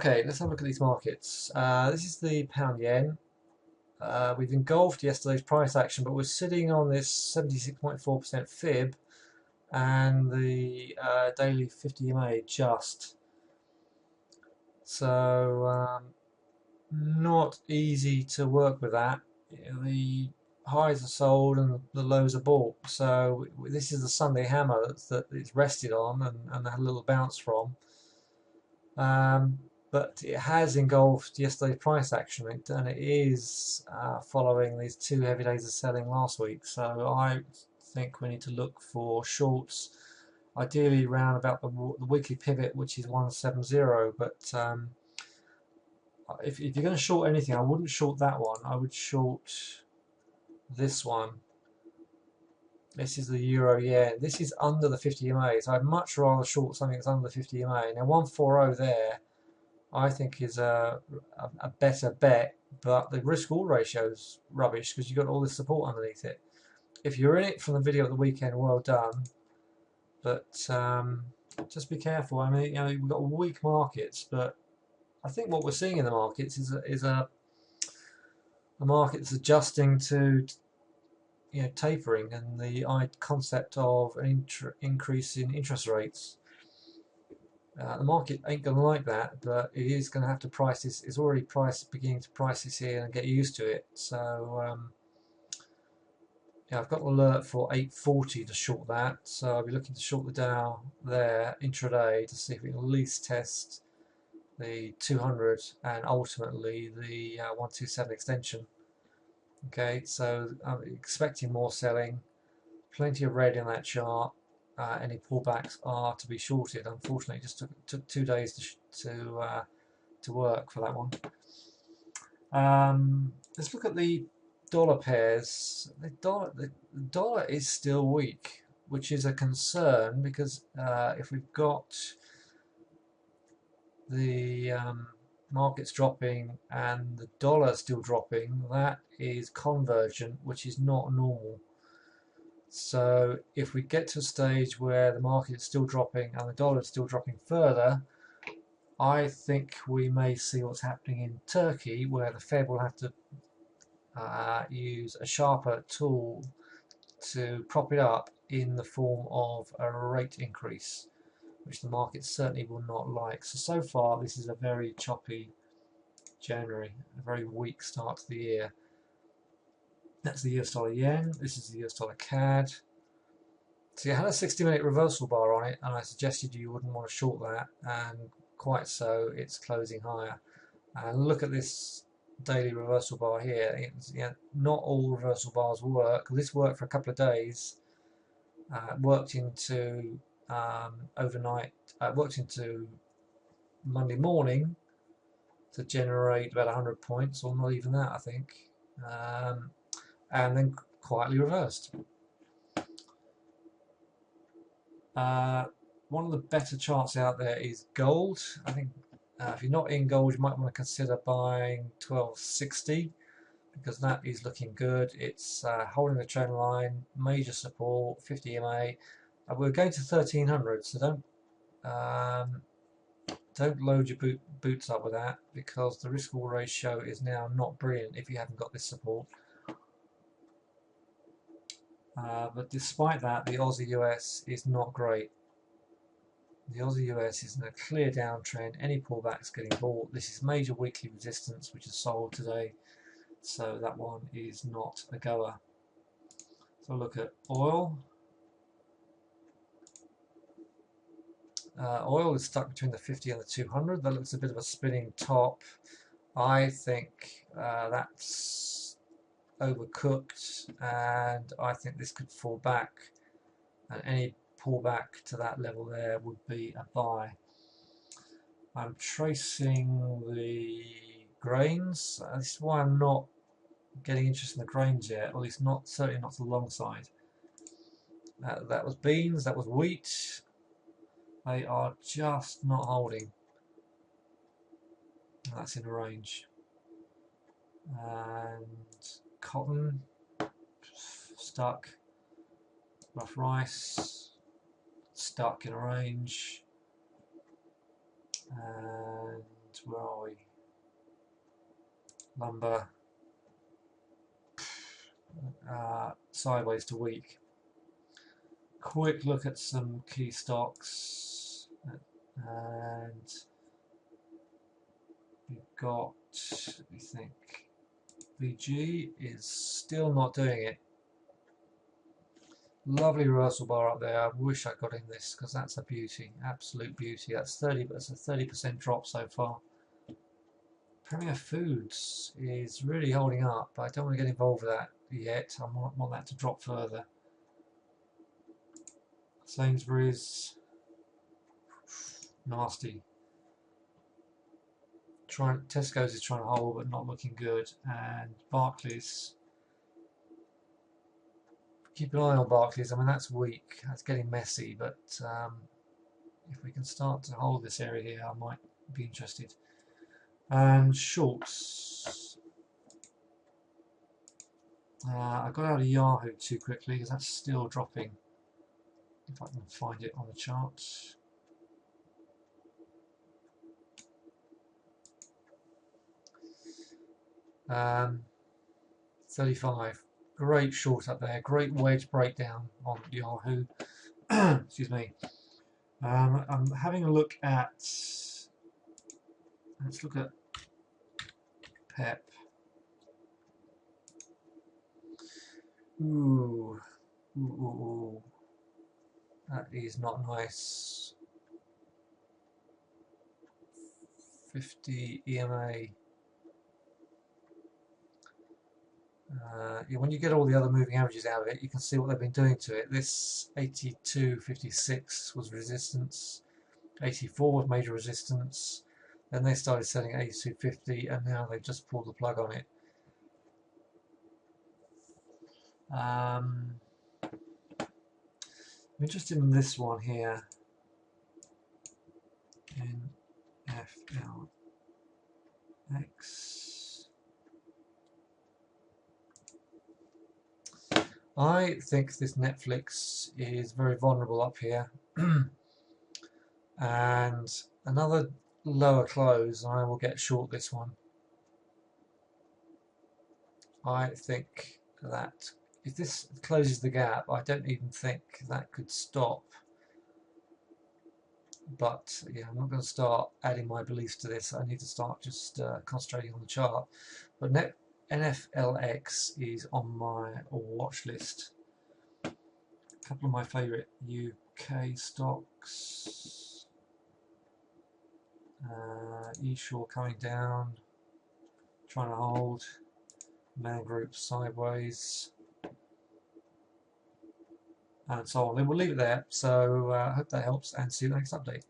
Okay, let's have a look at these markets. This is the pound yen. We've engulfed yesterday's price action, but we're sitting on this 76.4% fib, and the daily 50 EMA just. So not easy to work with that. The highs are sold and the lows are bought. So this is the Sunday hammer that it's rested on and had a little bounce from. But it has engulfed yesterday's price action, and it is following these two heavy days of selling last week. So I think we need to look for shorts, ideally around about the weekly pivot, which is 170. But if you're going to short anything, I wouldn't short that one. I would short this one. This is the euro yen. This is under the 50 EMA, so I'd much rather short something that's under the 50 EMA. Now 140 there, I think is a better bet, but the risk-all ratio is rubbish because you've got all this support underneath it. If you're in it from the video at the weekend, well done, but just be careful. I mean, we've got weak markets, but I think what we're seeing in the markets is a market that's adjusting to tapering and the concept of an increase in interest rates. The market ain't going to like that, but it is going to have to price this. It's already beginning to price this in and get used to it. So yeah, I've got an alert for 840 to short that. So I'll be looking to short the Dow there intraday to see if we can at least test the 200 and ultimately the 127 extension. Okay, so I'm expecting more selling, plenty of red in that chart. Any pullbacks are to be shorted. Unfortunately, it just took 2 days to work for that one. Let's look at the dollar pairs. The dollar is still weak, which is a concern because if we've got the markets dropping and the dollar still dropping, that is convergent, which is not normal. So if we get to a stage where the market is still dropping and the dollar is still dropping further, I think we may see what's happening in Turkey, where the Fed will have to use a sharper tool to prop it up in the form of a rate increase, which the market certainly will not like. So far this is a very choppy January, a very weak start to the year. That's the US dollar yen, this is the US dollar CAD. So you had a 60-minute reversal bar on it, and I suggested you wouldn't want to short that, and quite so, it's closing higher. And look at this daily reversal bar here. Not all reversal bars work. This worked for a couple of days. Worked into overnight. Worked into Monday morning to generate about 100 points, or not even that, I think, and then quietly reversed. One of the better charts out there is gold. I think if you're not in gold, you might want to consider buying 1260 because that is looking good. It's holding the trend line, major support, 50 EMA. We're going to 1300, so don't load your boots up with that because the risk-all ratio is now not brilliant if you haven't got this support. But despite that, the Aussie US is not great. The Aussie US is in a clear downtrend. Any pullbacks getting bought. This is major weekly resistance, which is sold today. So that one is not a goer. So look at oil. Oil is stuck between the 50 and the 200. That looks a bit of a spinning top. I think that's overcooked, and I think this could fall back, and any pullback to that level there would be a buy. I'm tracing the grains. This is why I'm not getting interested in the grains yet, or at least certainly not to the long side. That was beans, that was wheat. They are just not holding. That's in a range. And cotton stuck. Rough rice stuck in a range. And where are we? Lumber. Sideways to weak. Quick look at some key stocks, and we've got, let me think, VG is still not doing it. Lovely reversal bar up there. I wish I got in this because that's a beauty, absolute beauty. That's a 30% drop so far. Premier Foods is really holding up. I don't want to get involved with that yet. I want that to drop further. Sainsbury's, nasty. Tesco's is trying to hold but not looking good, and Barclays, keep an eye on Barclays. I mean, that's weak, that's getting messy, but if we can start to hold this area here, I might be interested. And shorts, I got out of Yahoo too quickly because that's still dropping. If I can find it on the chart. 35. Great short up there. Great wedge breakdown on Yahoo. Excuse me. I'm having a look at. Let's look at PEP. Ooh. Ooh, ooh, ooh. That is not nice. 50 EMA. Yeah, when you get all the other moving averages out of it, you can see what they've been doing to it. This 82.56 was resistance, 84 was major resistance, then they started selling at 82.50, and now they've just pulled the plug on it. I'm interested in this one here, NFLX. I think this Netflix is very vulnerable up here, and another lower close, I will get short this one. I think that if this closes the gap, I don't even think that could stop. But yeah, I'm not going to start adding my beliefs to this. I need to start just concentrating on the chart. But NFLX is on my watch list. A couple of my favourite UK stocks. eShore coming down, trying to hold. Man Group sideways, and so on. Then we'll leave it there. So I hope that helps, and see you in the next update.